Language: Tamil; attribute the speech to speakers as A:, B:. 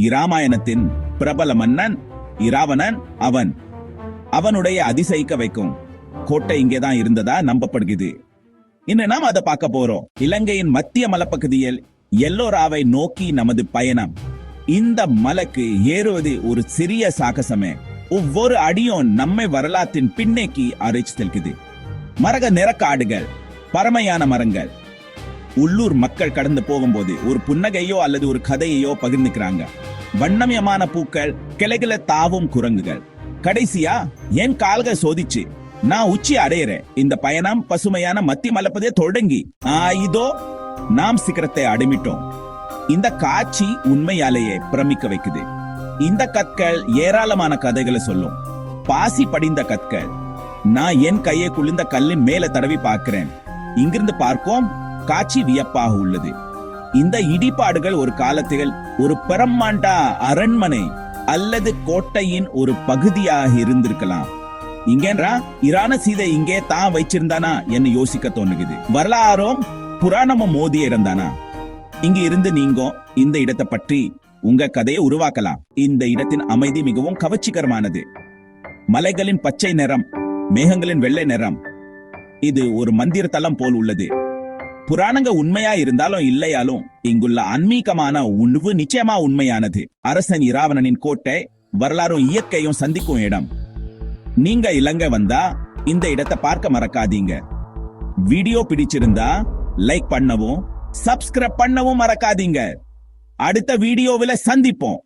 A: இராமாயணத்தின் பிரபல மன்னன் இராவணன் அவனுடைய அதிசயிக்க வைக்கும் கோட்டை இங்கேதான் இருந்ததா நம்பப்படுகிறது. இன்னும் நாம் அதை பார்க்க போறோம். இலங்கையின் மத்திய மலைப்பகுதியில் எல்லோராவை நோக்கி நமது பயணம். இந்த மலைக்கு ஏறுவது ஒரு சிறிய சாகசமே. ஒவ்வொரு அடியும் நம்மை வரலாற்றின் பின்னேக்கி அரைச்சு செல்கிறது. மரக நிறக்காடுகள், பரமையான மரங்கள். உள்ளூர் மக்கள் கடந்து போகும்போது ஒரு புன்னகையோ அல்லது ஒரு கதையையோ பகிர்ந்துக்கிறாங்க. வண்ணமயமான பூக்கள், கிளைகளை தாவும் குரங்குகள். கடைசியா என் கால்கள் சோதிச்சு நான் உச்சி அடையிறேன். இந்த பயணம் பசுமையான மத்திய மலைப்பதே தொடங்கி இதோ நாம் சிகரத்தை அடைமிட்டோம். இந்த காட்சி உண்மையாலேயே பிரமிக்க வைக்குது. இந்த கற்கள் ஏராளமான கதைகளை சொல்லும். பாசி படிந்த கற்கள். நான் என் கையை குளிர்ந்த கல்லின் மேல தடவி பார்க்கிறேன். இங்கிருந்து பார்க்கும் காட்சி வியப்பாக உள்ளது. இந்த இடிபாடுகள் ஒரு காலத்தில் ஒரு பிரம்மாண்ட அரண்மனை அல்லது கோட்டையின் ஒரு பகுதியாக இருந்திருக்கலாம். இங்கேன்றா இரான சீதை இங்கே தான் வச்சிருந்தானா என்ன யோசிக்க தோணுகுது. வரலாறும் புராணமும் மோதி இருந்தானா? இங்க இருந்து நீங்க இந்த இடத்தை பற்றி உங்க கதையை உருவாக்கலாம். இந்த இடத்தின் அமைதி மிகவும் கவர்ச்சிகரமானது. மலைகளின் பச்சை நிறம், மேகங்களின் வெள்ளை நிறம். இது ஒரு மந்திர தலம் போல் உள்ளது. புராணங்க உண்மையா இருந்தாலும் இல்லையாலும் இங்குள்ள ஆன்மீகமான உணவு நிச்சயமா உண்மையானது. அரசன் இராவணனின் கோட்டை வரலாறும் இயற்கையும் சந்திக்கும் இடம். நீங்க இலங்கை வந்தா இந்த இடத்தை பார்க்க மறக்காதீங்க. வீடியோ பிடிச்சிருந்தா லைக் பண்ணவும் சப்ஸ்கிரைப் பண்ணவும் மறக்காதீங்க. அடுத்த வீடியோவில் சந்திப்போம்.